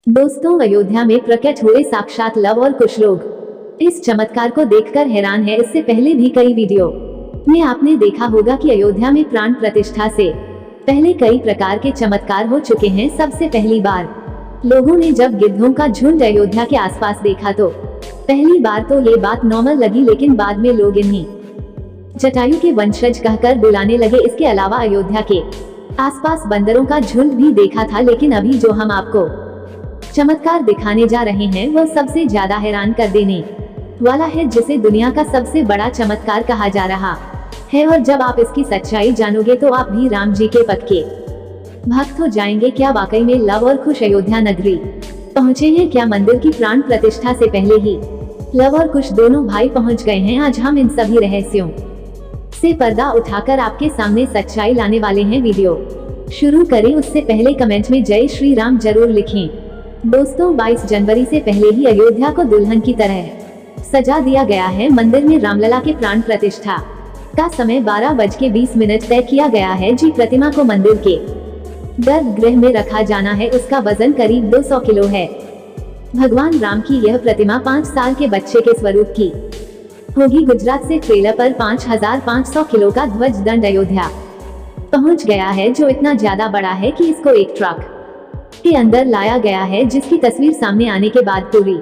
दोस्तों, अयोध्या में प्रकट हुए साक्षात लव और कुश लोग इस चमत्कार को देखकर हैरान है। इससे पहले भी कई वीडियो में आपने देखा होगा कि अयोध्या में प्राण प्रतिष्ठा से पहले कई प्रकार के चमत्कार हो चुके हैं। सबसे पहली बार लोगों ने जब गिद्धों का झुंड अयोध्या के आसपास देखा तो पहली बार तो ये बात नॉर्मल लगी, लेकिन बाद में लोग इन्हीं जटायु के वंशज कहकर बुलाने लगे। इसके अलावा अयोध्या के आसपास बंदरों का झुंड भी देखा था, लेकिन अभी जो हम आपको चमत्कार दिखाने जा रहे हैं वह सबसे ज्यादा हैरान कर देने वाला है, जिसे दुनिया का सबसे बड़ा चमत्कार कहा जा रहा है। और जब आप इसकी सच्चाई जानोगे तो आप भी राम जी के पक्के भक्त हो जाएंगे। क्या वाकई में लव और कुश अयोध्या नगरी पहुँचे हैं? क्या मंदिर की प्राण प्रतिष्ठा से पहले ही लव और कुश दोनों भाई पहुँच गए हैं? आज हम इन सभी रहस्यों से पर्दा उठाकर आपके सामने सच्चाई लाने वाले हैं। वीडियो शुरू करें उससे पहले कमेंट में जय श्री राम जरूर लिखें। दोस्तों, 22 जनवरी से पहले ही अयोध्या को दुल्हन की तरह सजा दिया गया है। मंदिर में रामलला के प्राण प्रतिष्ठा का समय 12:20 तय किया गया है। जी प्रतिमा को मंदिर के गर्भगृह में रखा जाना है। उसका वजन करीब 200 किलो है। भगवान राम की यह प्रतिमा 5 साल के बच्चे के स्वरूप की होगी। गुजरात से ट्रेलर पर 5500 किलो का ध्वज दंड अयोध्या पहुंच गया है, जो इतना ज्यादा बड़ा है कि इसको एक ट्रक के अंदर लाया गया है, जिसकी तस्वीर सामने आने के बाद पूरी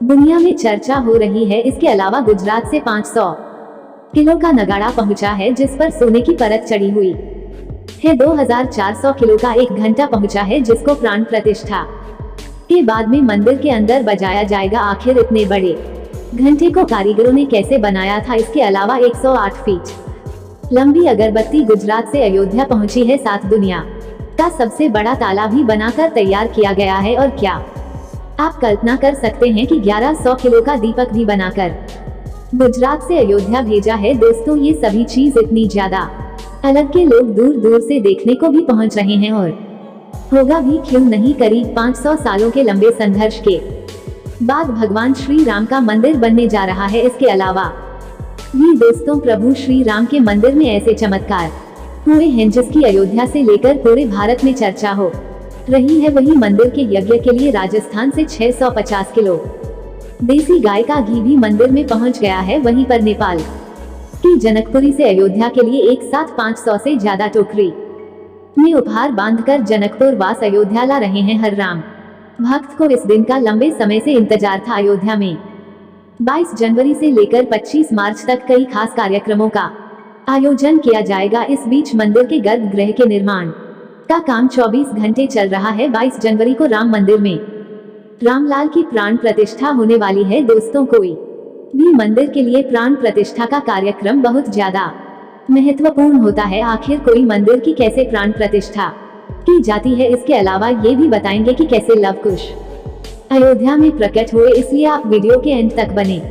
दुनिया में चर्चा हो रही है। इसके अलावा गुजरात से 500 किलो का नगाड़ा पहुंचा है, जिस पर सोने की परत चढ़ी हुई है। 2400 किलो का एक घंटा पहुंचा है, जिसको प्राण प्रतिष्ठा के बाद में मंदिर के अंदर बजाया जाएगा। आखिर इतने बड़े घंटे को कारीगरों ने कैसे बनाया था? इसके अलावा 108 फीट लंबी अगरबत्ती गुजरात से अयोध्या पहुंची है। साथ दुनिया का सबसे बड़ा ताला भी बनाकर तैयार किया गया है। और क्या आप कल्पना कर सकते हैं कि 1100 किलो का दीपक भी बनाकर गुजरात से अयोध्या भेजा है। दोस्तों, ये सभी चीज इतनी ज्यादा अलग के लोग दूर दूर से देखने को भी पहुंच रहे हैं। और होगा भी क्यों नहीं, करीब 500 सालों के लंबे संघर्ष के बाद भगवान श्री राम का मंदिर बनने जा रहा है। इसके अलावा भी दोस्तों, प्रभु श्री राम के मंदिर में ऐसे चमत्कार हुए हैं जिसकी अयोध्या से लेकर पूरे भारत में चर्चा हो रही है। वही मंदिर के यज्ञ के लिए राजस्थान से 650 किलो देसी गाय का घी भी मंदिर में पहुंच गया है। वहीं पर नेपाल की जनकपुरी से अयोध्या के लिए एक साथ 500 से ज्यादा टोकरी में उपहार बांधकर जनकपुर वास अयोध्या ला रहे हैं। हर राम भक्त को इस दिन का लंबे समय से इंतजार था। अयोध्या में 22 जनवरी से लेकर 25 मार्च तक कई खास कार्यक्रमों का आयोजन किया जाएगा। इस बीच मंदिर के गर्भगृह के निर्माण का काम 24 घंटे चल रहा है। 22 जनवरी को राम मंदिर में रामलाल की प्राण प्रतिष्ठा होने वाली है। दोस्तों, कोई भी मंदिर के लिए प्राण प्रतिष्ठा का कार्यक्रम बहुत ज्यादा महत्वपूर्ण होता है। आखिर कोई मंदिर की कैसे प्राण प्रतिष्ठा की जाती है? इसके अलावा ये भी बताएंगे कि कैसे लव कुश अयोध्या में प्रकट हुए, इसलिए आप वीडियो के एंड तक बने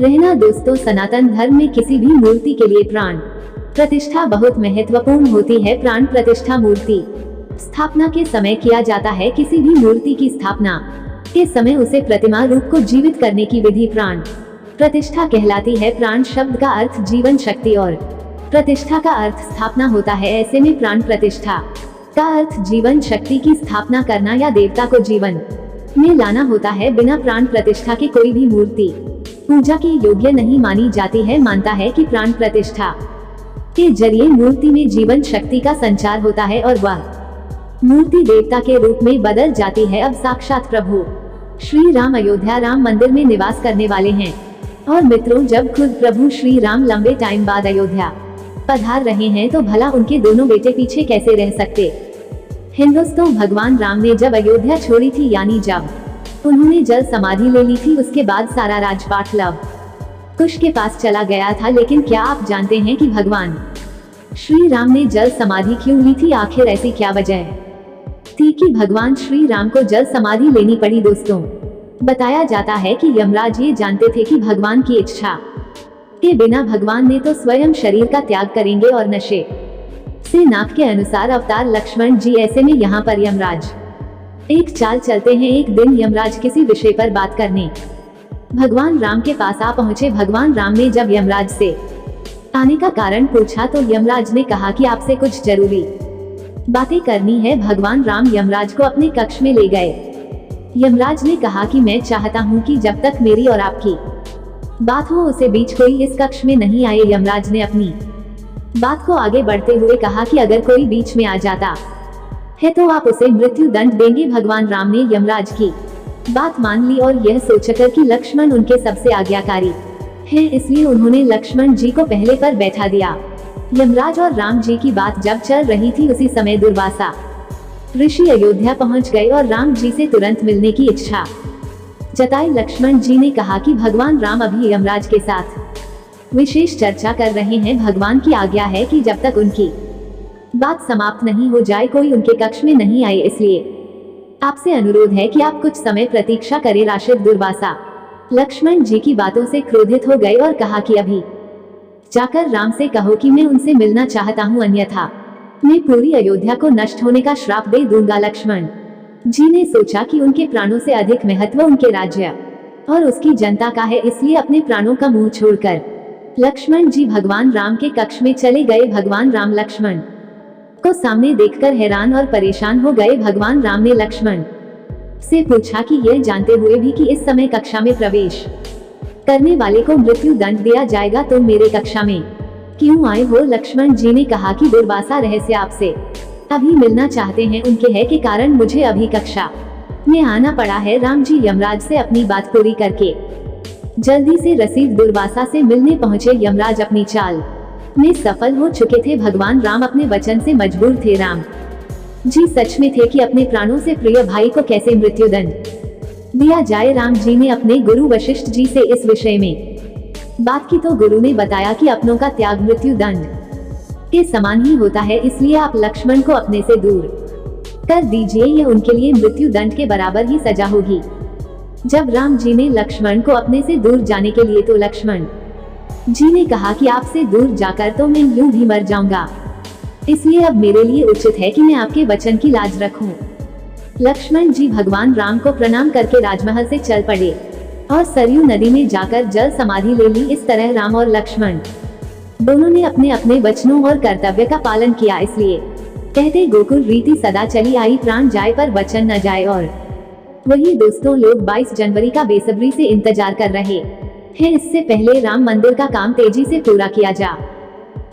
रहना। दोस्तों, सनातन धर्म में किसी भी मूर्ति के लिए प्राण प्रतिष्ठा बहुत महत्वपूर्ण होती है। प्राण प्रतिष्ठा मूर्ति स्थापना के समय किया जाता है। किसी भी मूर्ति की स्थापना के समय उसे प्रतिमा रूप को जीवित करने की विधि प्राण प्रतिष्ठा कहलाती है। प्राण शब्द का अर्थ जीवन शक्ति और प्रतिष्ठा का अर्थ स्थापना होता है। ऐसे में प्राण प्रतिष्ठा का अर्थ जीवन शक्ति की स्थापना करना या देवता को जीवन में लाना होता है। बिना प्राण प्रतिष्ठा के कोई भी मूर्ति पूजा के योग्य नहीं मानी जाती है। मानता है कि प्राण प्रतिष्ठा के जरिए मूर्ति में जीवन शक्ति का संचार होता है और वह मूर्ति देवता के रूप में बदल जाती है। अब साक्षात प्रभु श्री राम अयोध्या राम मंदिर में निवास करने वाले हैं। और मित्रों, जब खुद प्रभु श्री राम लंबे टाइम बाद अयोध्या पधार रहे हैं तो भला उनके दोनों बेटे पीछे कैसे रह सकते हैं? दोस्तों, भगवान राम ने जब अयोध्या छोड़ी थी, यानी जब उन्होंने जल समाधि ले ली थी, उसके बाद सारा राजपाट लव कुश के पास चला गया था। लेकिन क्या आप जानते हैं कि भगवान श्री राम ने जल समाधि क्यों ली थी? आखिर ऐसी क्या वजह थी कि भगवान श्री राम को जल समाधि लेनी पड़ी? दोस्तों, बताया जाता है कि यमराज ये जानते थे कि भगवान की इच्छा के बिना भगवान ने तो स्वयं शरीर का त्याग करेंगे और नशे से नाक के अनुसार अवतार लक्ष्मण जी। ऐसे में यहाँ पर यमराज एक चाल चलते हैं। एक दिन यमराज किसी विषय पर बात करने भगवान राम के पास आ पहुँचे। भगवान राम ने जब यमराज से आने का कारण पूछा तो यमराज ने कहा कि आपसे कुछ जरूरी बातें करनी है। भगवान राम यमराज को अपने कक्ष में ले गए। यमराज ने कहा कि मैं चाहता हूँ कि जब तक मेरी और आपकी बात हो उसे बीच कोई इस कक्ष में नहीं आए। यमराज ने अपनी बात को आगे बढ़ते हुए कहा कि अगर कोई बीच में आ जाता है तो आप उसे मृत्यु दंड देंगे। भगवान राम ने यमराज की बात मान ली और यह सोचकर कि लक्ष्मण उनके सबसे आज्ञाकारी हैं, इसलिए उन्होंने लक्ष्मण जी को पहले पर बैठा दिया। यमराज और राम जी की बात जब चल रही थी उसी समय दुर्वासा ऋषि अयोध्या पहुंच गए और राम जी से तुरंत मिलने की इच्छा जताई। लक्ष्मण जी ने कहा कि भगवान राम अभी यमराज के साथ विशेष चर्चा कर रहे हैं। भगवान की आज्ञा है कि जब तक उनकी बात समाप्त नहीं हो जाए कोई उनके कक्ष में नहीं आए, इसलिए आपसे अनुरोध है कि आप कुछ समय प्रतीक्षा करें। राशिद दुर्वासा लक्ष्मण जी की बातों से क्रोधित हो गए और कहा कि अभी जाकर राम से कहो कि मैं उनसे मिलना चाहता हूँ, अन्यथा मैं पूरी अयोध्या को नष्ट होने का श्राप दे दूंगा। लक्ष्मण जी ने सोचा कि उनके प्राणों से अधिक महत्व उनके राज्य और उसकी जनता का है, इसलिए अपने प्राणों का मुंह छोड़कर लक्ष्मण जी भगवान राम के कक्ष में चले गए। भगवान राम लक्ष्मण को सामने देखकर हैरान और परेशान हो गए। भगवान राम ने लक्ष्मण से पूछा कि यह जानते हुए भी कि इस समय कक्षा में प्रवेश करने वाले को मृत्यु दंड दिया जाएगा, तो मेरे कक्षा में क्यों आए हो? लक्ष्मण जी ने कहा कि दुर्वासा रहस्य आपसे अभी मिलना चाहते हैं, उनके है के कारण मुझे अभी कक्षा में आना पड़ा है। राम जी यमराज से अपनी बात पूरी करके जल्दी से रसीद दुर्वासा से मिलने पहुंचे। यमराज अपनी चाल में सफल हो चुके थे। भगवान राम अपने वचन से मजबूर थे। राम जी सच में थे कि अपने प्राणों से प्रिय भाई को कैसे मृत्यु दंड दिया जाए। राम जी ने अपने गुरु वशिष्ठ जी से इस विषय में बात की तो गुरु ने बताया कि अपनों का त्याग मृत्यु दंड के समान ही होता है, इसलिए आप लक्ष्मण को अपने से दूर कर दीजिए, यह उनके लिए मृत्यु दंड के बराबर ही सजा होगी। जब राम जी ने लक्ष्मण को अपने से दूर जाने के लिए तो लक्ष्मण जी ने कहा कि आपसे दूर जाकर तो मैं यूं भी मर जाऊंगा, इसलिए अब मेरे लिए उचित है कि मैं आपके वचन की लाज रखूं। लक्ष्मण जी भगवान राम को प्रणाम करके राजमहल से चल पड़े और सरयू नदी में जाकर जल समाधि ले ली। इस तरह राम और लक्ष्मण दोनों ने अपने अपने वचनों और कर्तव्य का पालन किया, इसलिए कहते गोकुल रीति सदा चली आई, प्राण जाए पर वचन न जाए। और वही दोस्तों, लोग 22 जनवरी का बेसब्री से इंतजार कर रहे हैं। इससे पहले राम मंदिर का काम तेजी से पूरा किया जा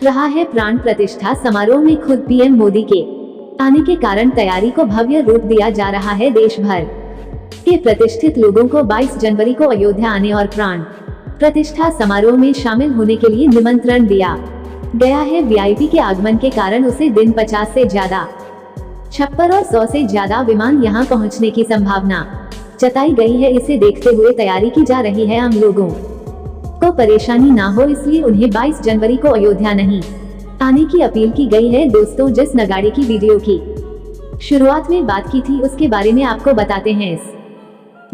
रहा है। प्राण प्रतिष्ठा समारोह में खुद पीएम मोदी के आने के कारण तैयारी को भव्य रूप दिया जा रहा है। देश भर के प्रतिष्ठित लोगों को 22 जनवरी को अयोध्या आने और प्राण प्रतिष्ठा समारोह में शामिल होने के लिए निमंत्रण दिया गया है। वीआईपी के आगमन के कारण उसे दिन 50 से ज्यादा छप्पर और 100 से ज्यादा विमान यहां पहुंचने की संभावना जताई गई है। इसे देखते हुए तैयारी की जा रही है। आम लोगों को परेशानी ना हो, इसलिए उन्हें 22 जनवरी को अयोध्या नहीं आने की अपील की गई है। दोस्तों, जिस नगाड़े की वीडियो की शुरुआत में बात की थी उसके बारे में आपको बताते हैं। इस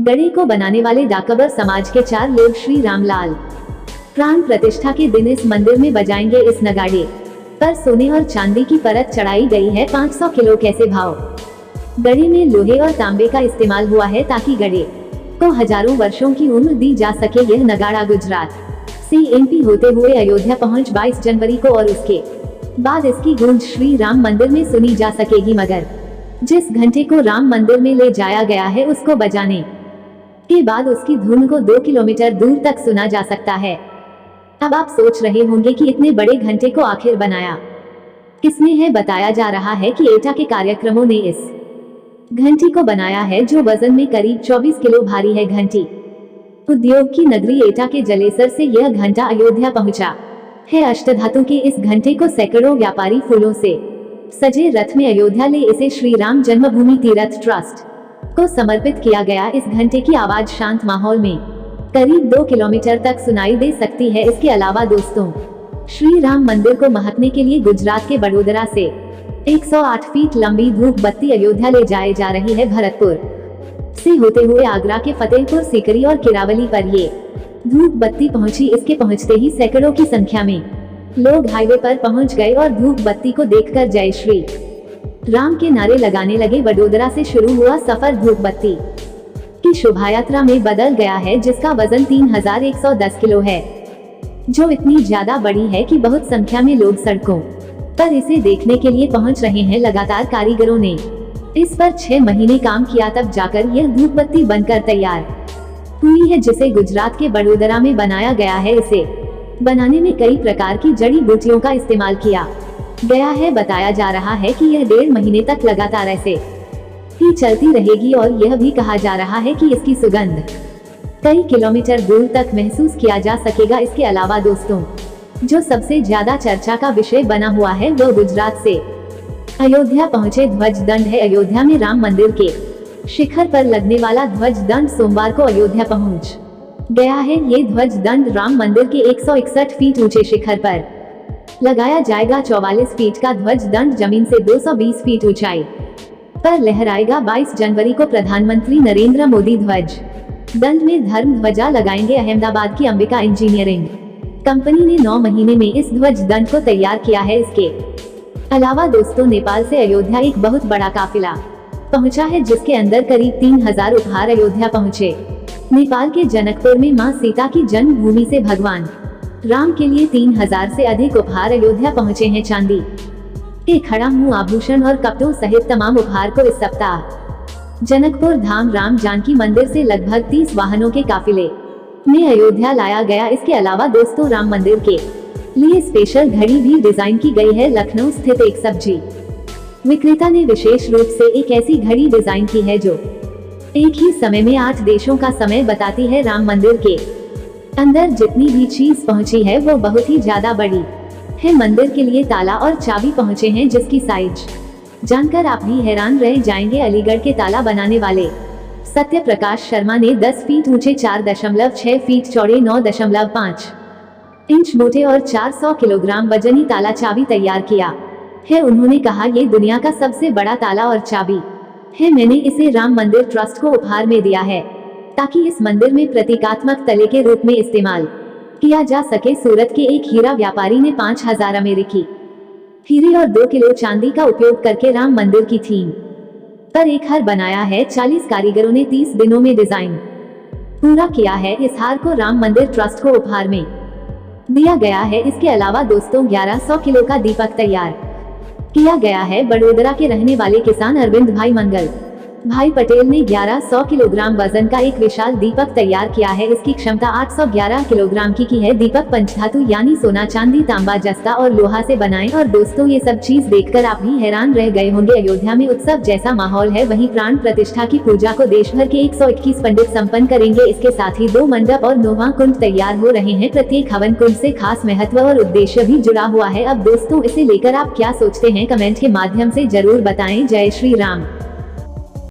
गड़े को बनाने वाले डाकबर समाज के 4 लोग श्री रामलाल प्राण प्रतिष्ठा के दिन इस मंदिर में बजाएंगे। इस नगाड़े पर सोने और चांदी की परत चढ़ाई गई है। 500 किलो कैसे भाव गड़े में लोहे और तांबे का इस्तेमाल हुआ है ताकि गड़े को हजारों वर्षों की उम्र दी जा सके। यह नगाड़ा गुजरात से एमपी होते हुए अयोध्या पहुंच 22 जनवरी को और उसके बाद इसकी गूंज श्री राम मंदिर में सुनी जा सकेगी। मगर जिस घंटे को राम मंदिर में ले जाया गया है उसको बजाने के बाद उसकी धुन को 2 किलोमीटर दूर तक सुना जा सकता है। अब आप सोच रहे होंगे कि इतने बड़े घंटे को आखिर बनाया किसने है? बताया जा रहा है कि एटा के कार्यक्रमों ने इस घंटी को बनाया है, जो वजन में करीब 24 किलो भारी है। घंटी उद्योग की नगरी एटा के जलेसर से यह घंटा अयोध्या पहुंचा है। अष्टधातु के इस घंटे को सैकड़ों व्यापारी फूलों से सजे रथ में अयोध्या ले इसे श्री राम जन्मभूमि तीर्थ ट्रस्ट को समर्पित किया गया। इस घंटे की आवाज शांत माहौल में करीब 2 किलोमीटर तक सुनाई दे सकती है। इसके अलावा दोस्तों, श्री राम मंदिर को महकने के लिए गुजरात के बड़ोदरा से 108 फीट लंबी धूप बत्ती अयोध्या ले जाए जा रही है। भरतपुर से होते हुए आगरा के फतेहपुर सीकरी और किरावली पर ये धूप बत्ती पहुंची। इसके पहुंचते ही सैकड़ों की संख्या में लोग हाईवे पर पहुंच गए और धूप बत्ती को देखकर जय श्री राम के नारे लगाने लगे। वडोदरा से शुरू हुआ सफर धूप बत्ती की शोभा यात्रा में बदल गया है, जिसका वजन 3110 किलो है, जो इतनी ज्यादा बड़ी है कि बहुत संख्या में लोग सड़कों पर इसे देखने के लिए पहुंच रहे हैं। लगातार कारीगरों ने इस पर 6 महीने काम किया, तब जाकर यह धूप बत्ती बनकर तैयार हुई है, जिसे गुजरात के बड़ोदरा में बनाया गया है। इसे बनाने में कई प्रकार की जड़ी बूटियों का इस्तेमाल किया गया है। बताया जा रहा है कि यह 1.5 महीने तक लगातार ऐसे ही चलती रहेगी और यह भी कहा जा रहा है कि इसकी सुगंध कई किलोमीटर दूर तक महसूस किया जा सकेगा। इसके अलावा दोस्तों, जो सबसे ज्यादा चर्चा का विषय बना हुआ है वो गुजरात से अयोध्या पहुंचे ध्वज दंड है। अयोध्या में राम मंदिर के शिखर पर लगने वाला ध्वज दंड सोमवार को अयोध्या पहुंच गया है। ये ध्वज दंड राम मंदिर के 161 फीट ऊंचे शिखर पर लगाया जाएगा। 44 फीट का ध्वज दंड जमीन से 220 फीट ऊंचाई पर लहराएगा। 22 जनवरी को प्रधानमंत्री नरेंद्र मोदी ध्वज दंड में धर्म ध्वजा लगाएंगे। अहमदाबाद की अंबिका इंजीनियरिंग कंपनी ने 9 महीने में इस ध्वज दंड को तैयार किया है। इसके अलावा दोस्तों, नेपाल से अयोध्या एक बहुत बड़ा काफिला पहुंचा है, जिसके अंदर करीब 3000 उपहार अयोध्या पहुंचे। नेपाल के जनकपुर में मां सीता की जन्मभूमि से भगवान राम के लिए 3000 से अधिक उपहार अयोध्या पहुंचे हैं। चांदी के खड़ा मुंह, आभूषण और कपड़ों सहित तमाम उपहार को इस सप्ताह जनकपुर धाम राम जानकी मंदिर से लगभग 30 वाहनों के काफिले में अयोध्या लाया गया। इसके अलावा दोस्तों, राम मंदिर के लिए स्पेशल घड़ी भी डिजाइन की गई है। लखनऊ स्थित एक सब्जी विक्रेता ने विशेष रूप से एक ऐसी घड़ी डिजाइन की है जो एक ही समय में 8 देशों का समय बताती है। राम मंदिर के अंदर जितनी भी चीज पहुंची है वो बहुत ही ज्यादा बड़ी है। मंदिर के लिए ताला और चाबी पहुंचे हैं, जिसकी साइज जानकर आप भी हैरान रह जाएंगे। अलीगढ़ के ताला बनाने वाले सत्य प्रकाश शर्मा ने 10 फीट ऊंचे, 4.6 फीट चौड़े, 9.5 इंच मोटे और 400 किलोग्राम वजनी ताला चाबी तैयार किया है। उन्होंने कहा, ये दुनिया का सबसे बड़ा ताला और चाबी है। मैंने इसे राम मंदिर ट्रस्ट को उपहार में दिया है ताकि इस मंदिर में प्रतीकात्मक तले के रूप में इस्तेमाल किया जा सके। सूरत के एक हीरा व्यापारी ने 5000 अमेरिकी हीरे और 2 किलो चांदी का उपयोग करके राम मंदिर की थीम पर एक हार बनाया है। 40 कारीगरों ने 30 दिनों में डिजाइन पूरा किया है। इस हार को राम मंदिर ट्रस्ट को उपहार में दिया गया है। इसके अलावा दोस्तों, 1100 किलो का दीपक तैयार किया गया है। बड़ोदरा के रहने वाले किसान अरविंद भाई मंगल भाई पटेल ने 1100 किलोग्राम वजन का एक विशाल दीपक तैयार किया है। इसकी क्षमता 811 किलोग्राम की है। दीपक पंचधातु यानी सोना, चांदी, तांबा, जस्ता और लोहा से बनाए। और दोस्तों, ये सब चीज देखकर आप भी हैरान रह गए होंगे। अयोध्या में उत्सव जैसा माहौल है, वहीं प्राण प्रतिष्ठा की पूजा को देश भर के 121 पंडित संपन्न करेंगे। इसके साथ ही 2 मंडप और 9वां कुंड तैयार हो रहे हैं। प्रत्येक हवन कुंड से खास महत्व और उद्देश्य भी जुड़ा हुआ है। अब दोस्तों, इसे लेकर आप क्या सोचते हैं, कमेंट के माध्यम से जरूर बताएं। जय श्री राम।